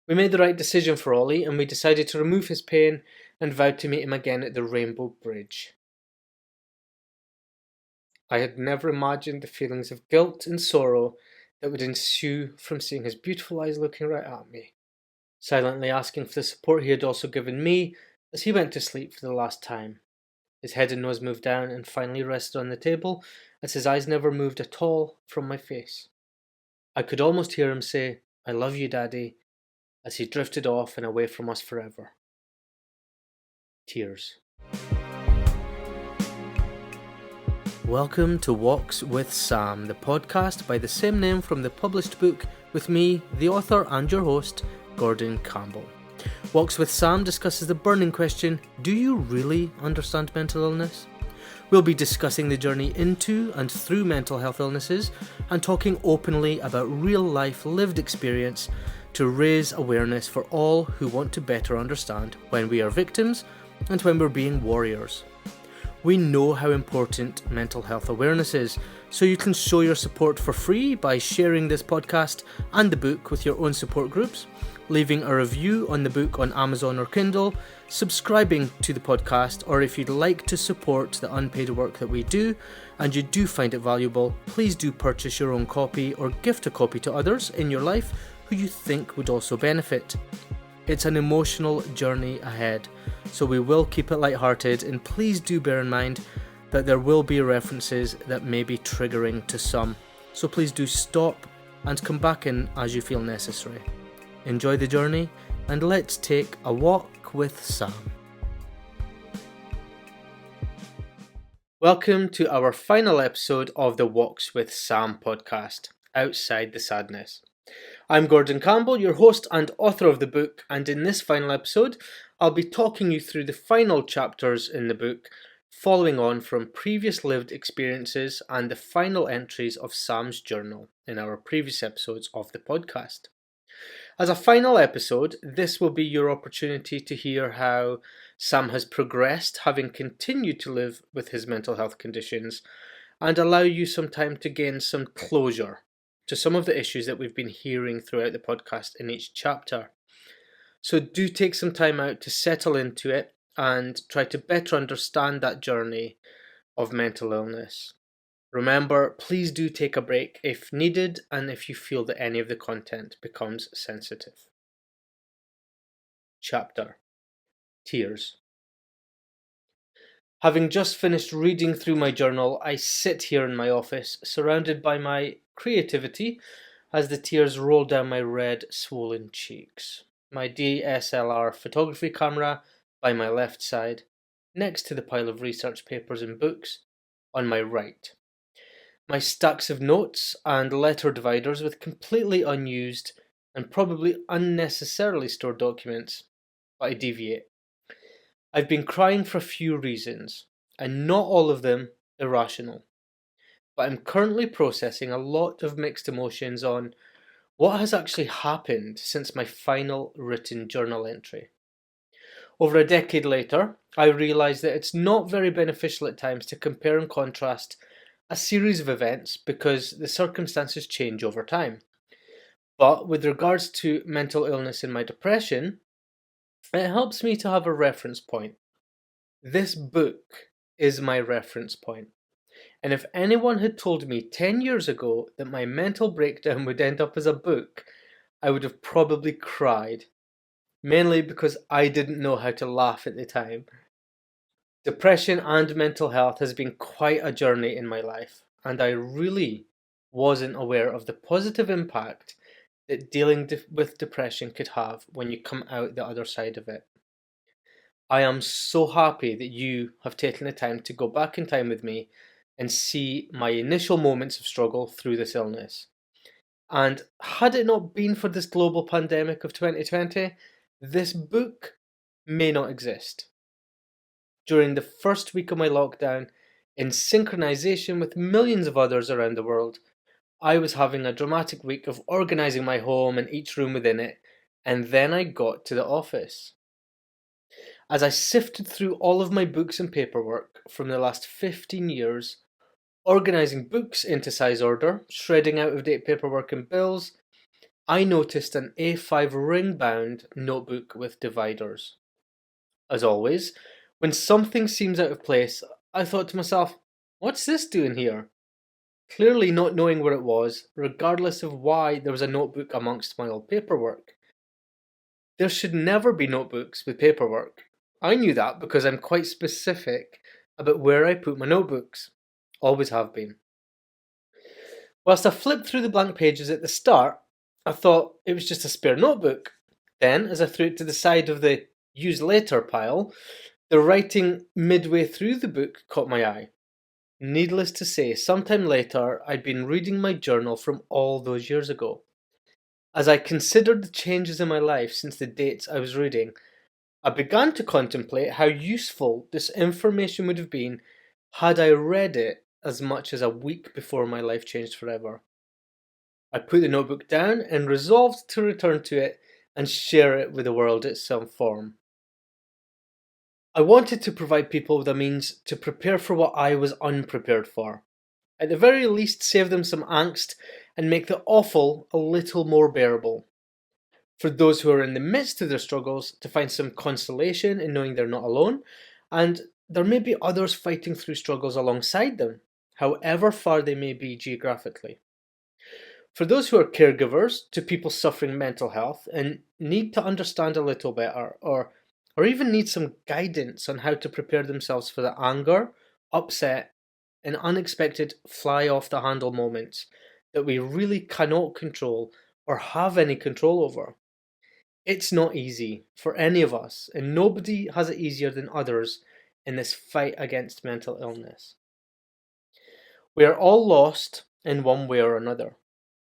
We made the right decision for Ollie, and we decided to remove his pain and vowed to meet him again at the Rainbow Bridge. I had never imagined the feelings of guilt and sorrow that would ensue from seeing his beautiful eyes looking right at me, silently asking for the support he had also given me as he went to sleep for the last time. His head and nose moved down and finally rested on the table, as his eyes never moved at all from my face. I could almost hear him say, "I love you, Daddy," as he drifted off and away from us forever. Tears. Welcome to Walks with Sam, the podcast by the same name from the published book with me, the author and your host, Gordon Campbell. Walks with Sam discusses the burning question, do you really understand mental illness? We'll be discussing the journey into and through mental health illnesses and talking openly about real-life lived experience to raise awareness for all who want to better understand when we are victims and when we're being warriors. We know how important mental health awareness is, so you can show your support for free by sharing this podcast and the book with your own support groups, leaving a review on the book on Amazon or Kindle, subscribing to the podcast, or if you'd like to support the unpaid work that we do and you do find it valuable, please do purchase your own copy or gift a copy to others in your life who you think would also benefit. It's an emotional journey ahead, so we will keep it lighthearted, and please do bear in mind that there will be references that may be triggering to some. So please do stop and come back in as you feel necessary. Enjoy the journey, and let's take a walk with Sam. Welcome to our final episode of the Walks with Sam podcast, Outside the Sadness. I'm Gordon Campbell, your host and author of the book, and in this final episode, I'll be talking you through the final chapters in the book, following on from previous lived experiences and the final entries of Sam's journal in our previous episodes of the podcast. As a final episode, this will be your opportunity to hear how Sam has progressed, having continued to live with his mental health conditions, and allow you some time to gain some closure to some of the issues that we've been hearing throughout the podcast in each chapter. So do take some time out to settle into it and try to better understand that journey of mental illness. Remember, please do take a break if needed and if you feel that any of the content becomes sensitive. Chapter: Tears. Having just finished reading through my journal, I sit here in my office, surrounded by my creativity, as the tears roll down my red, swollen cheeks. My DSLR photography camera by my left side, next to the pile of research papers and books on my right. My stacks of notes and letter dividers with completely unused and probably unnecessarily stored documents, but I deviate. I've been crying for a few reasons, and not all of them irrational. But I'm currently processing a lot of mixed emotions on what has actually happened since my final written journal entry. Over a decade later, I realise that it's not very beneficial at times to compare and contrast a series of events because the circumstances change over time. But with regards to mental illness and my depression, it helps me to have a reference point. This book is my reference point. And if anyone had told me 10 years ago that my mental breakdown would end up as a book, I would have probably cried. Mainly because I didn't know how to laugh at the time. Depression and mental health has been quite a journey in my life, and I really wasn't aware of the positive impact that dealing with depression could have when you come out the other side of it. I am so happy that you have taken the time to go back in time with me and see my initial moments of struggle through this illness. And had it not been for this global pandemic of 2020, this book may not exist. During the first week of my lockdown, in synchronization with millions of others around the world, I was having a dramatic week of organising my home and each room within it, and then I got to the office. As I sifted through all of my books and paperwork from the last 15 years, organising books into size order, shredding out-of-date paperwork and bills, I noticed an A5 ring-bound notebook with dividers. As always, when something seems out of place, I thought to myself, what's this doing here? Clearly not knowing where it was, regardless of why there was a notebook amongst my old paperwork. There should never be notebooks with paperwork. I knew that because I'm quite specific about where I put my notebooks. Always have been. Whilst I flipped through the blank pages at the start, I thought it was just a spare notebook. Then, as I threw it to the side of the use later pile, the writing midway through the book caught my eye. Needless to say, sometime later, I'd been reading my journal from all those years ago. As I considered the changes in my life since the dates I was reading, I began to contemplate how useful this information would have been had I read it as much as a week before my life changed forever. I put the notebook down and resolved to return to it and share it with the world in some form. I wanted to provide people with a means to prepare for what I was unprepared for. At the very least, save them some angst and make the awful a little more bearable. For those who are in the midst of their struggles, to find some consolation in knowing they're not alone, and there may be others fighting through struggles alongside them, however far they may be geographically. For those who are caregivers to people suffering mental health and need to understand a little better, or even need some guidance on how to prepare themselves for the anger, upset, and unexpected fly off the handle moments that we really cannot control or have any control over. It's not easy for any of us, and nobody has it easier than others in this fight against mental illness. We are all lost in one way or another.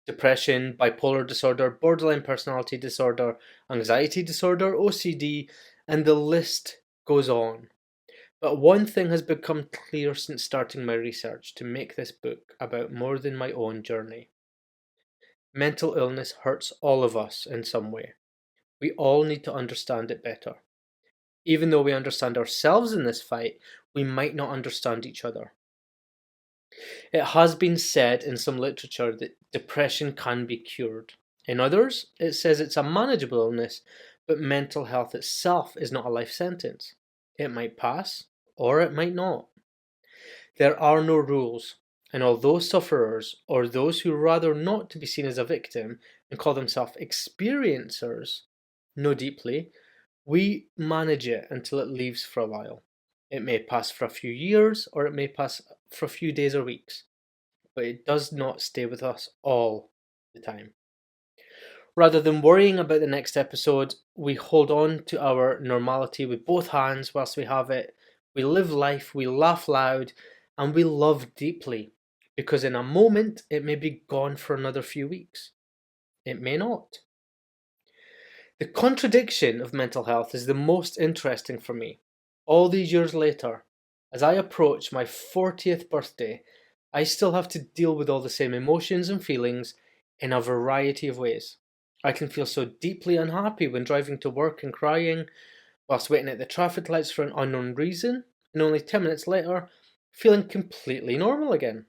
Depression, bipolar disorder, borderline personality disorder, anxiety disorder, OCD, and the list goes on. But one thing has become clear since starting my research to make this book about more than my own journey. Mental illness hurts all of us in some way. We all need to understand it better. Even though we understand ourselves in this fight, we might not understand each other. It has been said in some literature that depression can be cured. In others, it says it's a manageable illness, but mental health itself is not a life sentence. It might pass, or it might not. There are no rules, and although sufferers, or those who rather not to be seen as a victim and call themselves experiencers, know deeply, we manage it until it leaves for a while. It may pass for a few years, or it may pass for a few days or weeks, but it does not stay with us all the time. Rather than worrying about the next episode, we hold on to our normality with both hands whilst we have it. We live life, we laugh loud, and we love deeply, because in a moment it may be gone for another few weeks. It may not. The contradiction of mental health is the most interesting for me. All these years later, as I approach my 40th birthday, I still have to deal with all the same emotions and feelings in a variety of ways. I can feel so deeply unhappy when driving to work and crying, whilst waiting at the traffic lights for an unknown reason, and only 10 minutes later, feeling completely normal again.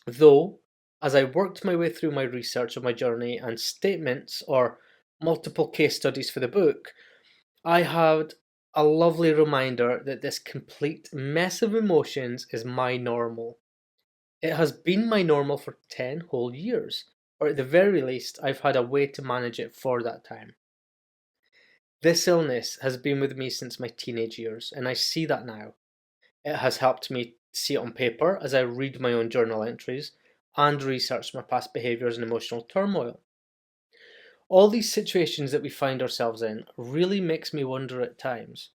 Though, as I worked my way through my research of my journey and statements or multiple case studies for the book, I had a lovely reminder that this complete mess of emotions is my normal. It has been my normal for 10 whole years, or at the very least, I've had a way to manage it for that time. This illness has been with me since my teenage years, and I see that now. It has helped me see it on paper as I read my own journal entries and research my past behaviours and emotional turmoil. All these situations that we find ourselves in really makes me wonder at times,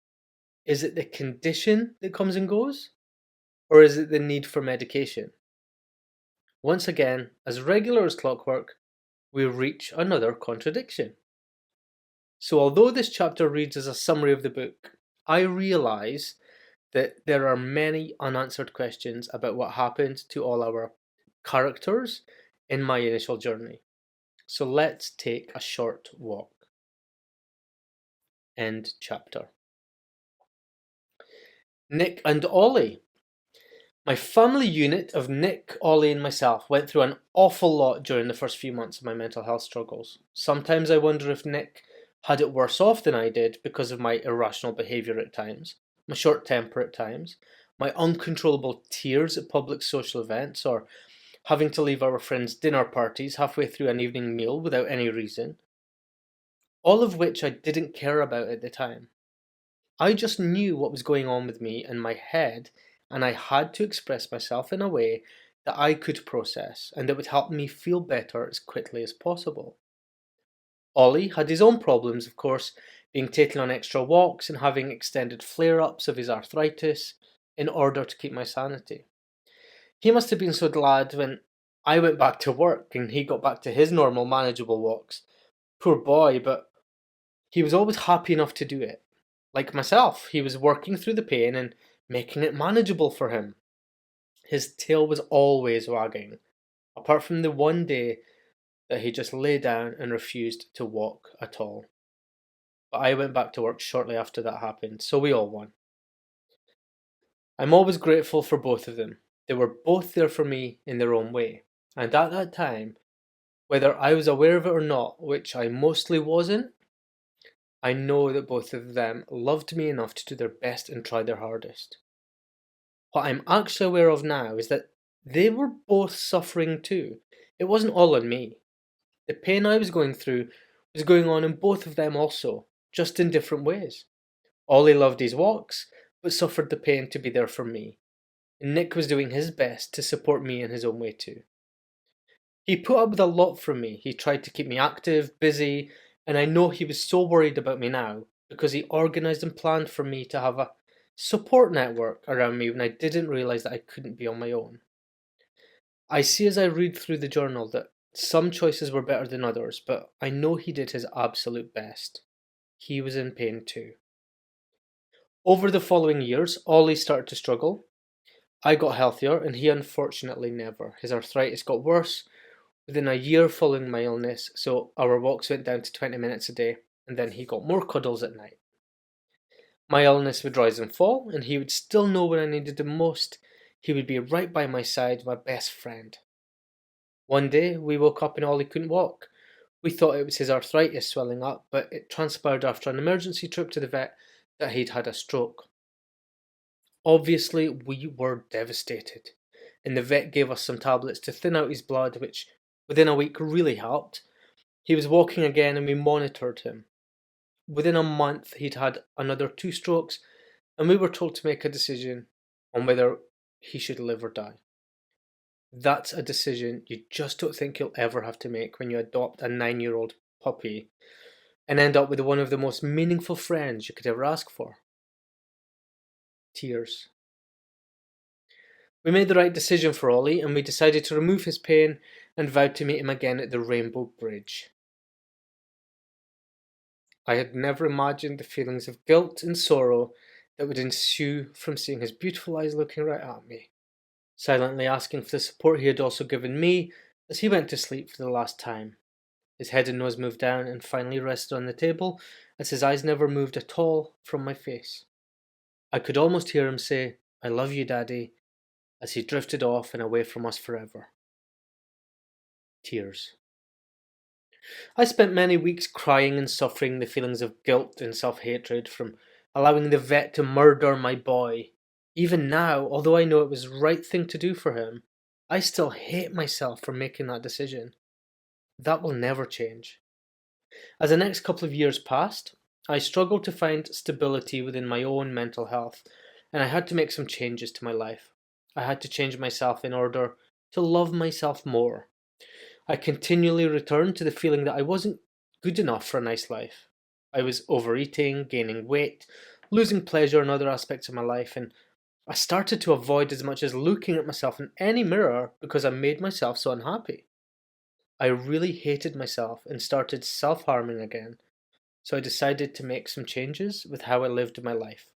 is it the condition that comes and goes? Or is it the need for medication? Once again, as regular as clockwork, we reach another contradiction. So although this chapter reads as a summary of the book, I realise that there are many unanswered questions about what happened to all our characters in my initial journey. So let's take a short walk. End chapter. Nick and Ollie. My family unit of Nick, Ollie, and myself went through an awful lot during the first few months of my mental health struggles. Sometimes I wonder if Nick had it worse off than I did because of my irrational behaviour at times, my short temper at times, my uncontrollable tears at public social events, or having to leave our friends' dinner parties halfway through an evening meal without any reason, all of which I didn't care about at the time. I just knew what was going on with me in my head, and I had to express myself in a way that I could process and that would help me feel better as quickly as possible. Ollie had his own problems, of course, being taken on extra walks and having extended flare ups of his arthritis in order to keep my sanity. He must have been so glad when I went back to work and he got back to his normal, manageable walks. Poor boy, but he was always happy enough to do it. Like myself, he was working through the pain and making it manageable for him. His tail was always wagging, apart from the one day that he just lay down and refused to walk at all. But I went back to work shortly after that happened, so we all won. I'm always grateful for both of them. They were both there for me in their own way. And at that time, whether I was aware of it or not, which I mostly wasn't, I know that both of them loved me enough to do their best and try their hardest. What I'm actually aware of now is that they were both suffering too. It wasn't all on me. The pain I was going through was going on in both of them also, just in different ways. Ollie loved his walks, but suffered the pain to be there for me. And Nick was doing his best to support me in his own way too. He put up with a lot from me. He tried to keep me active, busy, and I know he was so worried about me now because he organised and planned for me to have a support network around me when I didn't realise that I couldn't be on my own. I see as I read through the journal that some choices were better than others, but I know he did his absolute best. He was in pain too. Over the following years, Ollie started to struggle. I got healthier and he unfortunately never. His arthritis got worse within a year following my illness, so our walks went down to 20 minutes a day, and then he got more cuddles at night. My illness would rise and fall, and he would still know when I needed him most. He would be right by my side, my best friend. One day, we woke up and Ollie couldn't walk. We thought it was his arthritis swelling up, but it transpired after an emergency trip to the vet that he'd had a stroke. Obviously, we were devastated, and the vet gave us some tablets to thin out his blood, which within a week really helped. He was walking again and we monitored him. Within a month, he'd had another 2 strokes, and we were told to make a decision on whether he should live or die. That's a decision you just don't think you'll ever have to make when you adopt a 9-year-old puppy and end up with one of the most meaningful friends you could ever ask for. Tears. We made the right decision for Ollie, and we decided to remove his pain and vowed to meet him again at the Rainbow Bridge. I had never imagined the feelings of guilt and sorrow that would ensue from seeing his beautiful eyes looking right at me, silently asking for the support he had also given me as he went to sleep for the last time. His head and nose moved down and finally rested on the table as his eyes never moved at all from my face. I could almost hear him say, "I love you, Daddy," as he drifted off and away from us forever. Tears. I spent many weeks crying and suffering the feelings of guilt and self-hatred from allowing the vet to murder my boy. Even now, although I know it was the right thing to do for him, I still hate myself for making that decision. That will never change. As the next couple of years passed, I struggled to find stability within my own mental health, and I had to make some changes to my life. I had to change myself in order to love myself more. I continually returned to the feeling that I wasn't good enough for a nice life. I was overeating, gaining weight, losing pleasure in other aspects of my life, and I started to avoid as much as looking at myself in any mirror because I made myself so unhappy. I really hated myself and started self-harming again, so I decided to make some changes with how I lived my life.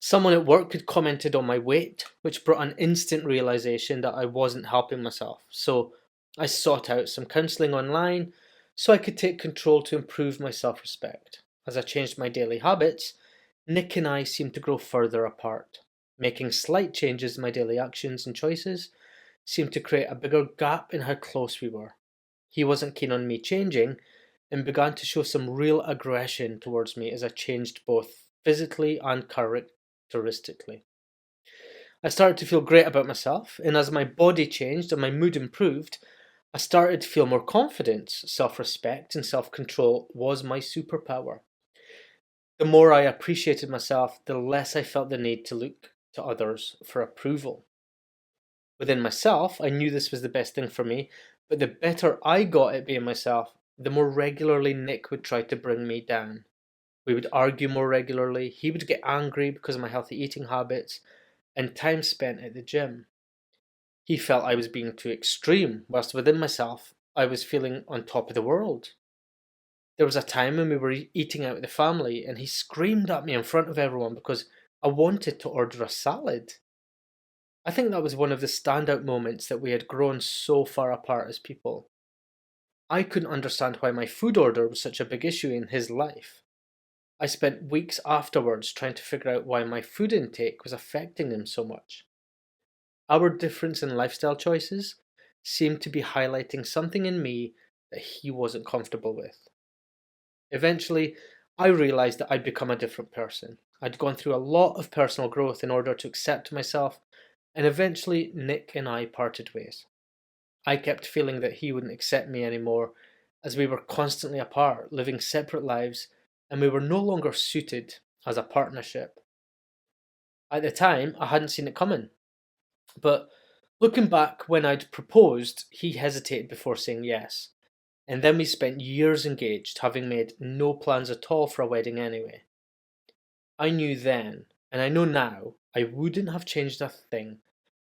Someone at work had commented on my weight, which brought an instant realization that I wasn't helping myself, so I sought out some counselling online so I could take control to improve my self-respect. As I changed my daily habits, Nick and I seemed to grow further apart. Making slight changes in my daily actions and choices seemed to create a bigger gap in how close we were. He wasn't keen on me changing and began to show some real aggression towards me as I changed both physically and characteristically. I started to feel great about myself, and as my body changed and my mood improved, I started to feel more confidence. Self respect and self control was my superpower. The more I appreciated myself, the less I felt the need to look to others for approval. Within myself, I knew this was the best thing for me, but the better I got at being myself, the more regularly Nick would try to bring me down. We would argue more regularly, he would get angry because of my healthy eating habits, and time spent at the gym. He felt I was being too extreme, whilst within myself, I was feeling on top of the world. There was a time when we were eating out with the family, and he screamed at me in front of everyone because I wanted to order a salad. I think that was one of the standout moments that we had grown so far apart as people. I couldn't understand why my food order was such a big issue in his life. I spent weeks afterwards trying to figure out why my food intake was affecting him so much. Our difference in lifestyle choices seemed to be highlighting something in me that he wasn't comfortable with. Eventually, I realized that I'd become a different person. I'd gone through a lot of personal growth in order to accept myself, and eventually Nick and I parted ways. I kept feeling that he wouldn't accept me anymore, as we were constantly apart, living separate lives, and we were no longer suited as a partnership. At the time, I hadn't seen it coming, but looking back when I'd proposed, he hesitated before saying yes. And then we spent years engaged, having made no plans at all for a wedding anyway. I knew then, and I know now, I wouldn't have changed a thing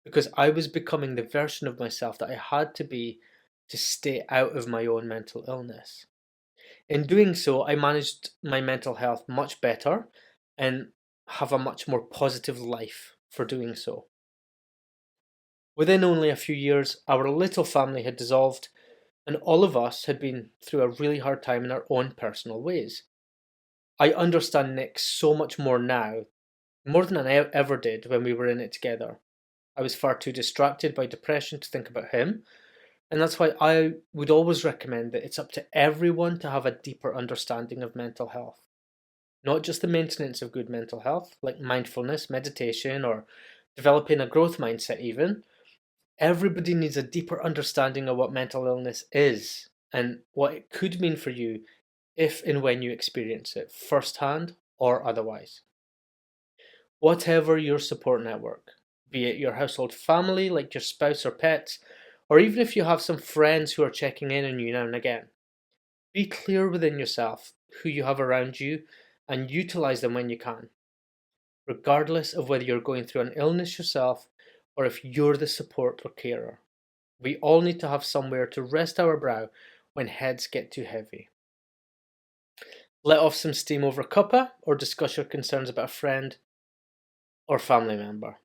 because I was becoming the version of myself that I had to be to stay out of my own mental illness. In doing so, I managed my mental health much better and have a much more positive life for doing so. Within only a few years, our little family had dissolved, and all of us had been through a really hard time in our own personal ways. I understand Nick so much more now, more than I ever did when we were in it together. I was far too distracted by depression to think about him, and that's why I would always recommend that it's up to everyone to have a deeper understanding of mental health. Not just the maintenance of good mental health, like mindfulness, meditation, or developing a growth mindset, even. Everybody needs a deeper understanding of what mental illness is and what it could mean for you if and when you experience it, firsthand or otherwise. Whatever your support network, be it your household family, like your spouse or pets, or even if you have some friends who are checking in on you now and again, be clear within yourself who you have around you and utilize them when you can, regardless of whether you're going through an illness yourself or if you're the support or carer. We all need to have somewhere to rest our brow when heads get too heavy. Let off some steam over a cuppa or discuss your concerns about a friend or family member.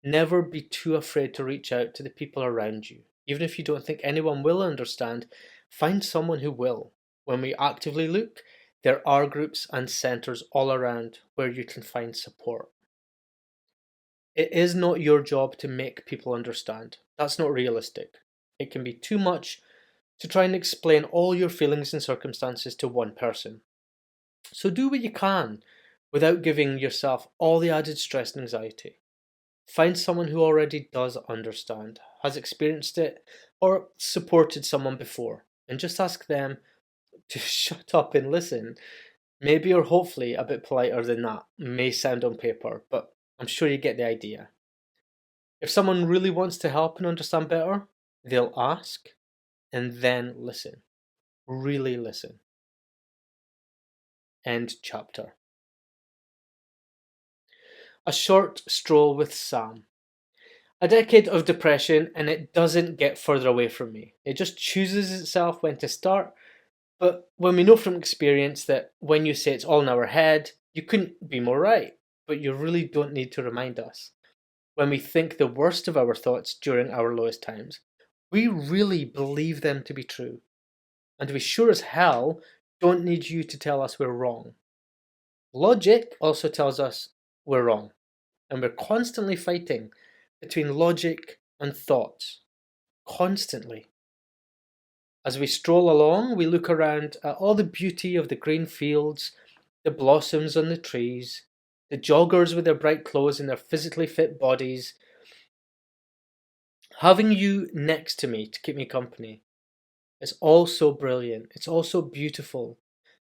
Never be too afraid to reach out to the people around you. Even if you don't think anyone will understand, find someone who will. When we actively look, there are groups and centres all around where you can find support. It is not your job to make people understand. That's not realistic. It can be too much to try and explain all your feelings and circumstances to one person. So do what you can without giving yourself all the added stress and anxiety. Find someone who already does understand, has experienced it, or supported someone before, and just ask them to shut up and listen. Maybe or hopefully a bit politer than that may sound on paper, but I'm sure you get the idea. If someone really wants to help and understand better, they'll ask and then listen. Really listen. End chapter. A short stroll with Sam. A decade of depression, and it doesn't get further away from me. It just chooses itself when to start. But when we know from experience that when you say it's all in our head, you couldn't be more right. But you really don't need to remind us. When we think the worst of our thoughts during our lowest times, we really believe them to be true. And we sure as hell don't need you to tell us we're wrong. Logic also tells us we're wrong. and we're constantly fighting between logic and thoughts. Constantly. As we stroll along, we look around at all the beauty of the green fields, the blossoms on the trees, the joggers with their bright clothes and their physically fit bodies. Having you next to me to keep me company is all so brilliant. It's all so beautiful.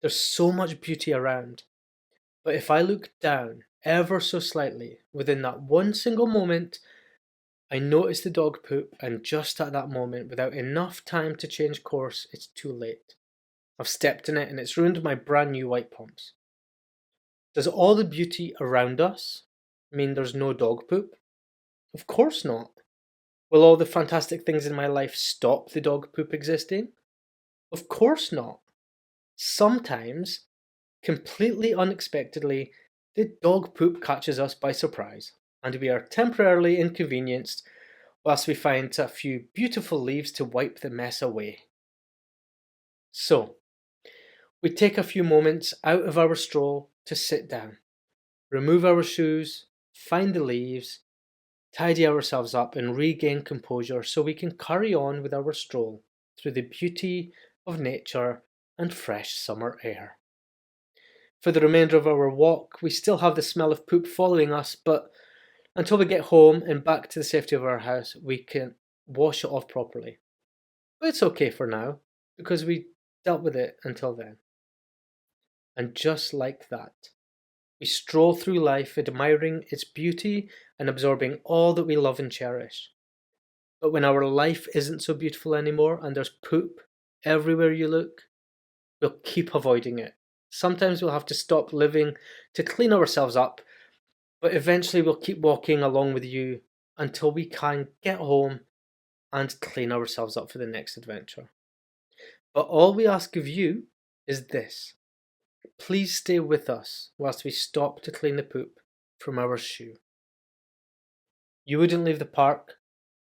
There's so much beauty around. But if I look down ever so slightly, within that one single moment, I notice the dog poop, and just at that moment, without enough time to change course, it's too late. I've stepped in it and it's ruined my brand new white pumps. Does all the beauty around us mean there's no dog poop? Of course not. Will all the fantastic things in my life stop the dog poop existing? Of course not. Sometimes, completely unexpectedly, the dog poop catches us by surprise, and we are temporarily inconvenienced whilst we find a few beautiful leaves to wipe the mess away. So, we take a few moments out of our stroll to sit down, remove our shoes, find the leaves, tidy ourselves up and regain composure so we can carry on with our stroll through the beauty of nature and fresh summer air. For the remainder of our walk, we still have the smell of poop following us, but until we get home and back to the safety of our house, we can wash it off properly. But it's okay for now, because we dealt with it until then. And just like that, we stroll through life admiring its beauty and absorbing all that we love and cherish. But when our life isn't so beautiful anymore and there's poop everywhere you look, we'll keep avoiding it. Sometimes we'll have to stop living to clean ourselves up, but eventually we'll keep walking along with you until we can get home and clean ourselves up for the next adventure. But all we ask of you is this. Please stay with us whilst we stop to clean the poop from our shoe. You wouldn't leave the park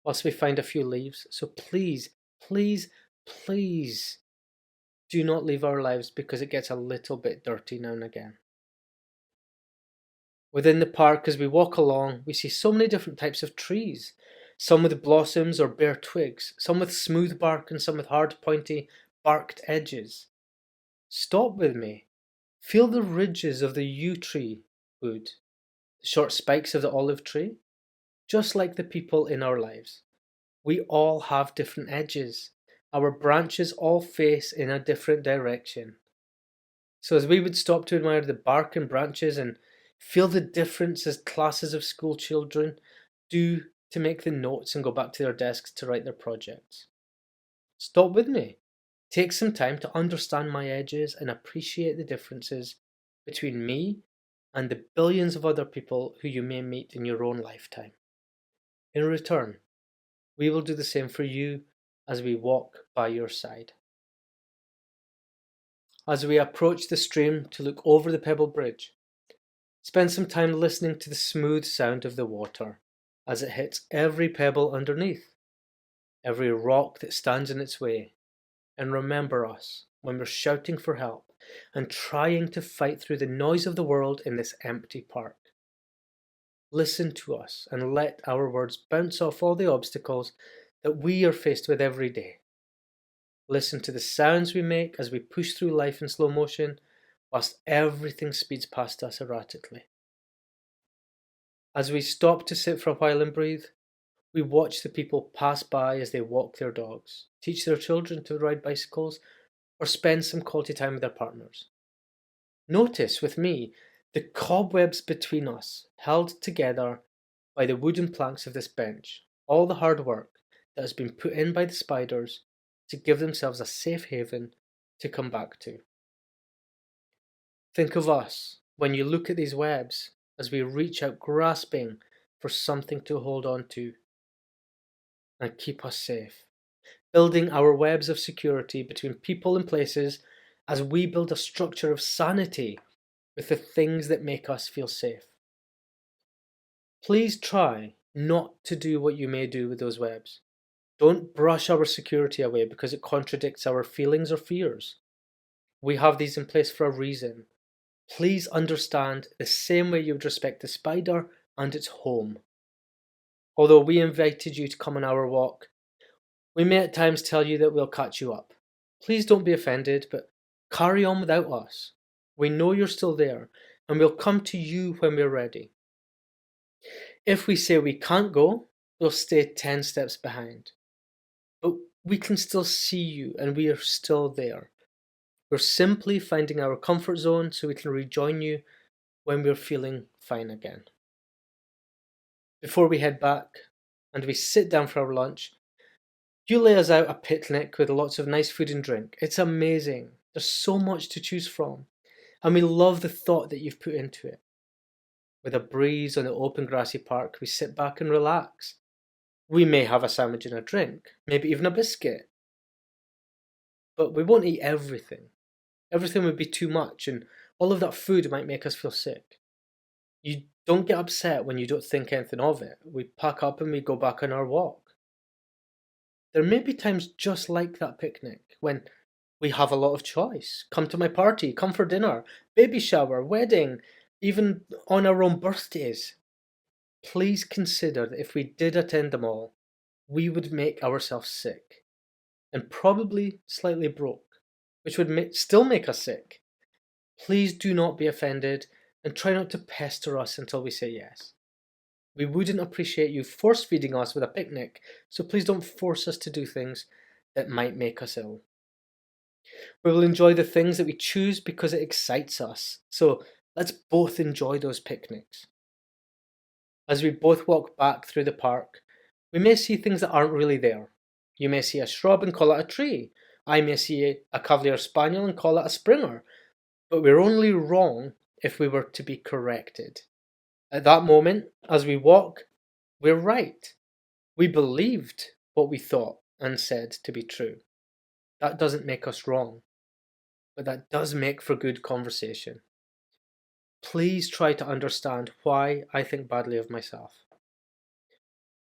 whilst we find a few leaves, so please, please, please do not leave our lives because it gets a little bit dirty now and again. Within the park, as we walk along, we see so many different types of trees, some with blossoms or bare twigs, some with smooth bark and some with hard, pointy, barked edges. Stop with me. Feel the ridges of the yew tree wood, the short spikes of the olive tree, just like the people in our lives. We all have different edges. Our branches all face in a different direction. So as we would stop to admire the bark and branches and feel the difference as classes of school children do to make the notes and go back to their desks to write their projects. Stop with me. Take some time to understand my edges and appreciate the differences between me and the billions of other people who you may meet in your own lifetime. In return, we will do the same for you as we walk by your side. As we approach the stream to look over the pebble bridge, spend some time listening to the smooth sound of the water as it hits every pebble underneath, every rock that stands in its way. And remember us when we're shouting for help and trying to fight through the noise of the world in this empty park. Listen to us and let our words bounce off all the obstacles that we are faced with every day. Listen to the sounds we make as we push through life in slow motion, whilst everything speeds past us erratically. As we stop to sit for a while and breathe, we watch the people pass by as they walk their dogs, teach their children to ride bicycles, or spend some quality time with their partners. Notice with me the cobwebs between us, held together by the wooden planks of this bench, all the hard work that has been put in by the spiders to give themselves a safe haven to come back to. Think of us when you look at these webs as we reach out grasping for something to hold on to and keep us safe, building our webs of security between people and places as we build a structure of sanity with the things that make us feel safe. Please try not to do what you may do with those webs. Don't brush our security away because it contradicts our feelings or fears. We have these in place for a reason. Please understand the same way you would respect the spider and it's home. Although we invited you to come on our walk, we may at times tell you that we'll catch you up. Please don't be offended, but carry on without us. We know you're still there, and we'll come to you when we're ready. If we say we can't go, we'll stay 10 steps behind. But we can still see you, and we are still there. We're simply finding our comfort zone so we can rejoin you when we're feeling fine again. Before we head back and we sit down for our lunch, you lay us out a picnic with lots of nice food and drink. It's amazing. There's so much to choose from, and we love the thought that you've put into it. With a breeze on the open grassy park, we sit back and relax. We may have a sandwich and a drink, maybe even a biscuit. But we won't eat everything. Everything would be too much, and all of that food might make us feel sick. You don't get upset when you don't think anything of it. We pack up and we go back on our walk. There may be times just like that picnic when we have a lot of choice. Come to my party, come for dinner, baby shower, wedding, even on our own birthdays. Please consider that if we did attend them all, we would make ourselves sick and probably slightly broke, which would still make us sick. Please do not be offended and try not to pester us until we say yes. We wouldn't appreciate you force feeding us with a picnic, so please don't force us to do things that might make us ill. We will enjoy the things that we choose because it excites us, so let's both enjoy those picnics. As we both walk back through the park, we may see things that aren't really there. You may see a shrub and call it a tree. I may see a Cavalier Spaniel and call it a Springer. But we're only wrong if we were to be corrected. At that moment, as we walk, we're right. We believed what we thought and said to be true. That doesn't make us wrong, but that does make for good conversation. Please try to understand why I think badly of myself.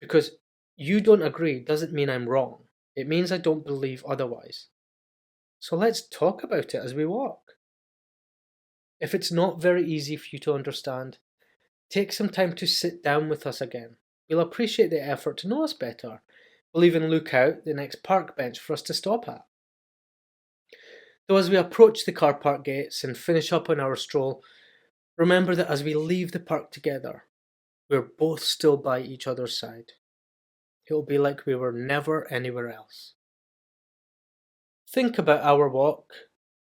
Because you don't agree doesn't mean I'm wrong. It means I don't believe otherwise. So let's talk about it as we walk. If it's not very easy for you to understand, take some time to sit down with us again. We'll appreciate the effort to know us better. We'll even look out the next park bench for us to stop at. Though as we approach the car park gates and finish up on our stroll, remember that as we leave the park together, we're both still by each other's side. It'll be like we were never anywhere else. Think about our walk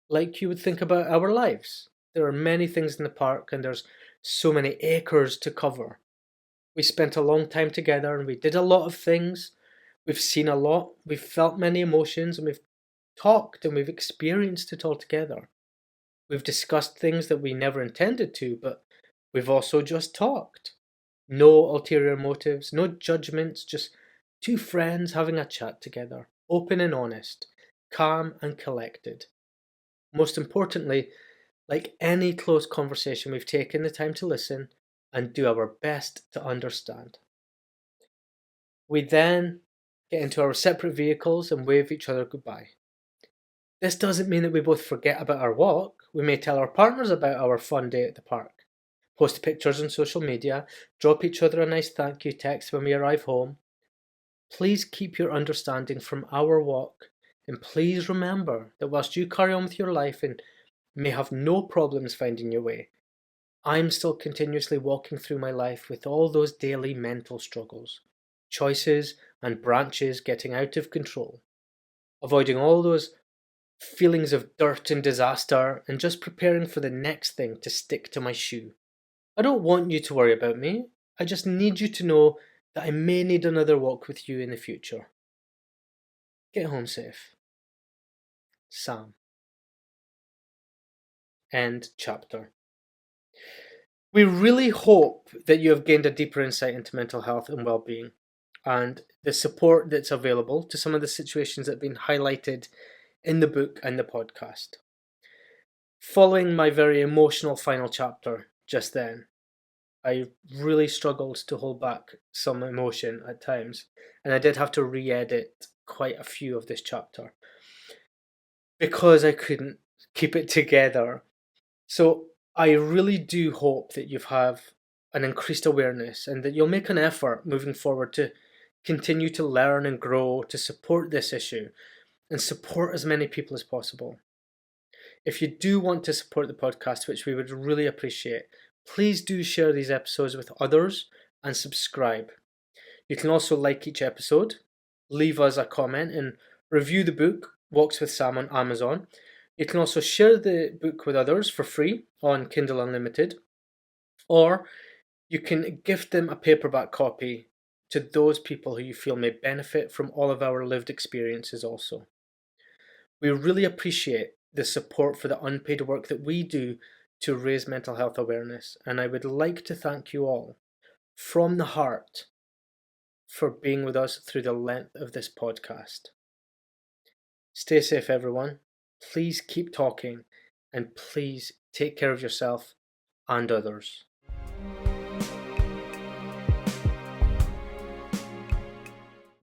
like you would think about our lives. There are many things in the park and there's so many acres to cover. We spent a long time together and we did a lot of things. We've seen a lot, we've felt many emotions, and we've talked and we've experienced it all together. We've discussed things that we never intended to, but we've also just talked. No ulterior motives, no judgments, just two friends having a chat together, open and honest, calm and collected. Most importantly, like any close conversation, we've taken the time to listen and do our best to understand. We then get into our separate vehicles and wave each other goodbye. This doesn't mean that we both forget about our walk. We may tell our partners about our fun day at the park, post pictures on social media, drop each other a nice thank you text when we arrive home. Please keep your understanding from our walk, and please remember that whilst you carry on with your life and may have no problems finding your way, I'm still continuously walking through my life with all those daily mental struggles, choices and branches getting out of control, avoiding all those feelings of dirt and disaster and just preparing for the next thing to stick to my shoe. I don't want you to worry about me. I just need you to know that I may need another walk with you in the future. Get home safe. Sam. End chapter. We really hope that you have gained a deeper insight into mental health and well-being and the support that's available to some of the situations that have been highlighted in the book and the podcast. Following my very emotional final chapter just then, I really struggled to hold back some emotion at times, and I did have to re-edit quite a few of this chapter because I couldn't keep it together. So I really do hope that an increased awareness, and that you'll make an effort moving forward to continue to learn and grow to support this issue and support as many people as possible. If you do want to support the podcast, which we would really appreciate, please do share these episodes with others and subscribe. You can also like each episode, leave us a comment, and review the book Walks with Sam on Amazon. You can also share the book with others for free on Kindle Unlimited, or you can gift them a paperback copy to those people who you feel may benefit from all of our lived experiences also. We really appreciate the support for the unpaid work that we do to raise mental health awareness, and I would like to thank you all from the heart for being with us through the length of this podcast. Stay safe, everyone. Please keep talking, and please take care of yourself and others.